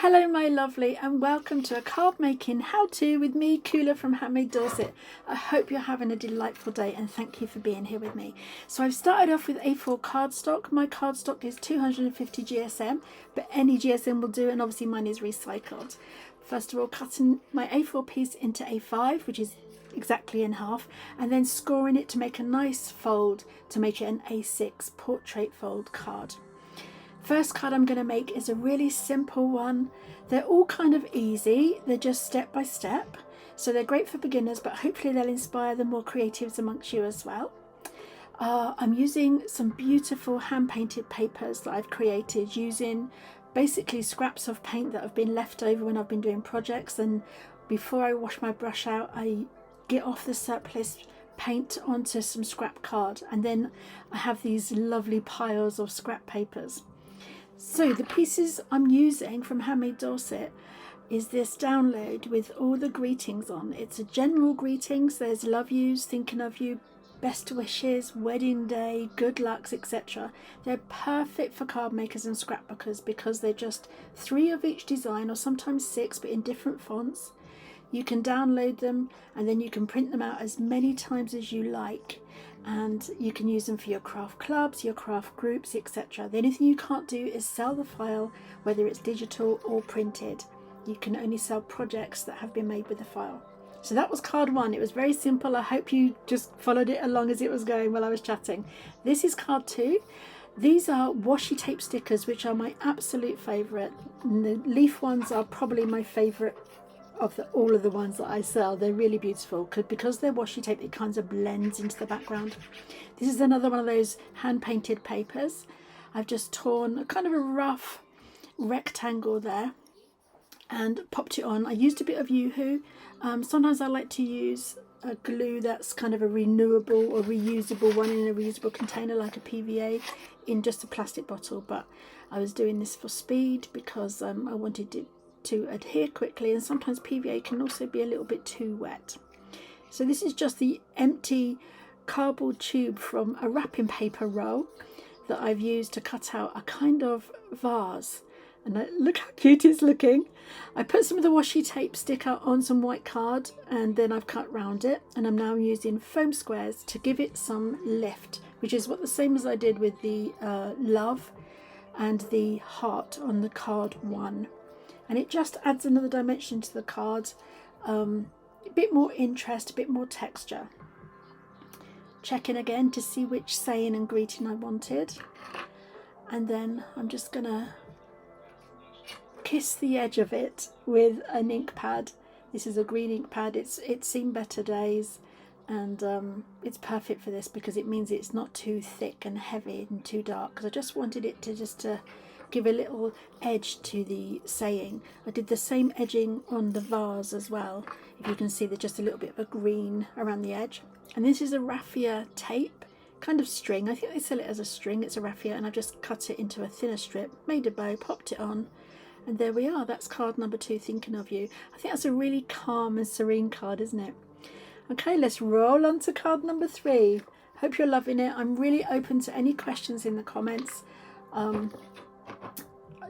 Hello my lovely, and welcome to a card making how-to with me, Kula from Handmade Dorset. I hope you're having a delightful day and thank you for being here with me. So I've started off with A4 cardstock. My cardstock is 250 GSM, but any GSM will do, and obviously mine is recycled. First of all, cutting my A4 piece into A5, which is exactly in half, and then scoring it to make a nice fold to make it an A6 portrait fold card. First card I'm going to make is a really simple one. They're all kind of easy, they're just step by step, so they're great for beginners, but hopefully they'll inspire the more creatives amongst you as well. I'm using some beautiful hand painted papers that I've created using basically scraps of paint that have been left over when I've been doing projects, and before I wash my brush out I get off the surplus paint onto some scrap card, and then I have these lovely piles of scrap papers. So the pieces I'm using from Handmade Dorset is this download with all the greetings on. It's a general greetings. There's love yous, thinking of you, best wishes, wedding day, good lucks, etc. They're perfect for card makers and scrapbookers because they're just 3 of each design, or sometimes 6, but in different fonts. You can download them and then you can print them out as many times as you like, and you can use them for your craft clubs, your craft groups, etc. The only thing you can't do is sell the file, whether it's digital or printed. You can only sell projects that have been made with the file. So that was card 1. It was very simple. I hope you just followed it along as it was going while I was chatting. This is card 2. These are washi tape stickers, which are my absolute favourite. The leaf ones are probably my favourite of all of the ones that I sell. They're really beautiful because they're washi tape. It kind of blends into the background. This is another one of those hand painted papers. I've just torn a kind of a rough rectangle there and popped it on. I used a bit of Yoo-hoo. Sometimes I like to use a glue that's kind of a renewable or reusable one in a reusable container, like a PVA, in just a plastic bottle, but I was doing this for speed because I wanted it to adhere quickly, and sometimes PVA can also be a little bit too wet. So this is just the empty cardboard tube from a wrapping paper roll that I've used to cut out a kind of vase, and look how cute it's looking. I put some of the washi tape sticker on some white card and then I've cut round it, and I'm now using foam squares to give it some lift, which is what the same as I did with the love and the heart on the card 1. And it just adds another dimension to the card, a bit more interest, a bit more texture. Checking again to see which saying and greeting I wanted, and then I'm just gonna kiss the edge of it with an ink pad. This is a green ink pad. It's seen better days, and it's perfect for this because it means it's not too thick and heavy and too dark, because I just wanted it to give a little edge to the saying. I did the same edging on the vase as well. If you can see, there's just a little bit of a green around the edge. And this is a raffia tape, kind of string. I think they sell it as a string. It's a raffia, and I've just cut it into a thinner strip, made a bow, popped it on, and there we are. That's card number 2, thinking of you. I think that's a really calm and serene card, isn't it? Okay, let's roll on to card number 3. Hope you're loving it. I'm really open to any questions in the comments.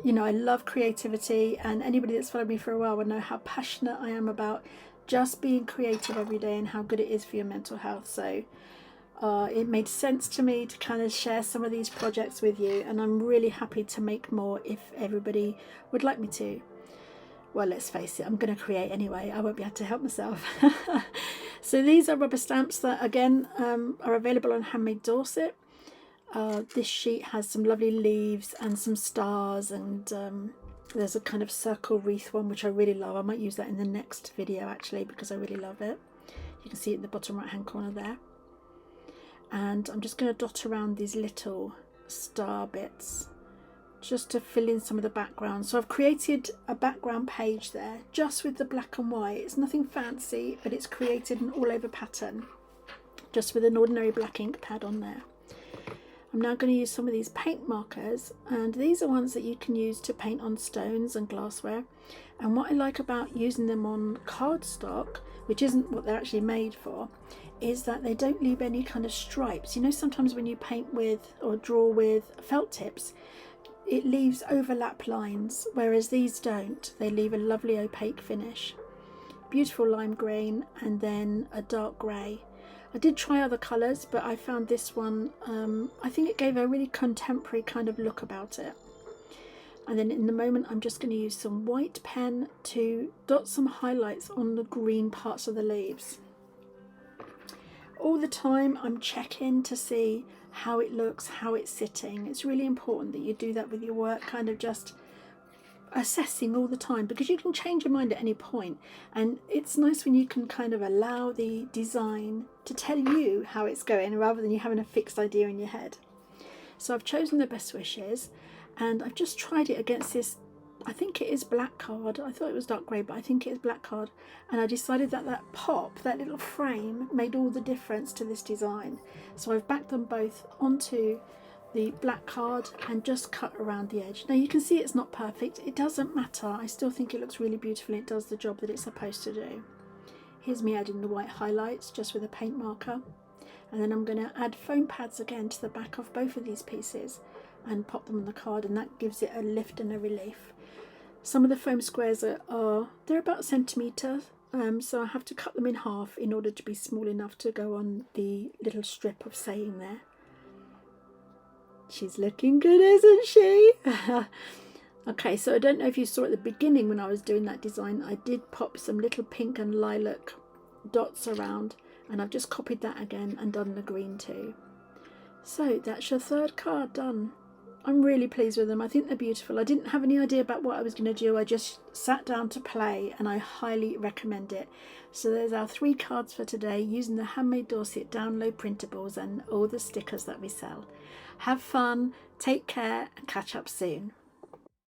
You know, I love creativity, and anybody that's followed me for a while will know how passionate I am about just being creative every day and how good it is for your mental health. So it made sense to me to kind of share some of these projects with you, and I'm really happy to make more if everybody would like me to. Well, let's face it, I'm going to create anyway. I won't be able to help myself. So these are rubber stamps that again are available on Handmade Dorset. This sheet has some lovely leaves and some stars, and there's a kind of circle wreath one which I really love. I might use that in the next video actually because I really love it. You can see it in the bottom right hand corner there. And I'm just going to dot around these little star bits just to fill in some of the background. So I've created a background page there just with the black and white. It's nothing fancy, but it's created an all over pattern just with an ordinary black ink pad on there. I'm now going to use some of these paint markers, and these are ones that you can use to paint on stones and glassware. And what I like about using them on cardstock, which isn't what they're actually made for, is that they don't leave any kind of stripes. You know, sometimes when you paint with or draw with felt tips, it leaves overlap lines, whereas these don't. They leave a lovely opaque finish. Beautiful lime green and then a dark grey. I did try other colours, but I found this one, I think it gave a really contemporary kind of look about it. And then in the moment I'm just going to use some white pen to dot some highlights on the green parts of the leaves. All the time I'm checking to see how it looks, how it's sitting. It's really important that you do that with your work, kind of just assessing all the time, because you can change your mind at any point, and it's nice when you can kind of allow the design to tell you how it's going rather than you having a fixed idea in your head. So I've chosen the Best Wishes and I've just tried it against this, I think it is black card. I thought it was dark grey, but I think it is black card, and I decided that that pop, that little frame, made all the difference to this design. So I've backed them both onto the black card and just cut around the edge. Now you can see it's not perfect. It doesn't matter. I still think it looks really beautiful. It does the job that it's supposed to do. Here's me adding the white highlights just with a paint marker, and then I'm going to add foam pads again to the back of both of these pieces and pop them on the card, and that gives it a lift and a relief. Some of the foam squares they're about a centimetre, so I have to cut them in half in order to be small enough to go on the little strip of saying there. She's looking good, isn't she? Okay, so I don't know if you saw at the beginning when I was doing that design, I did pop some little pink and lilac dots around, and I've just copied that again and done the green too. So that's your third card done. I'm really pleased with them. I think they're beautiful. I didn't have any idea about what I was going to do. I just sat down to play, and I highly recommend it. So there's our 3 cards for today using the Handmade Dorset download printables and all the stickers that we sell. Have fun, take care, and catch up soon.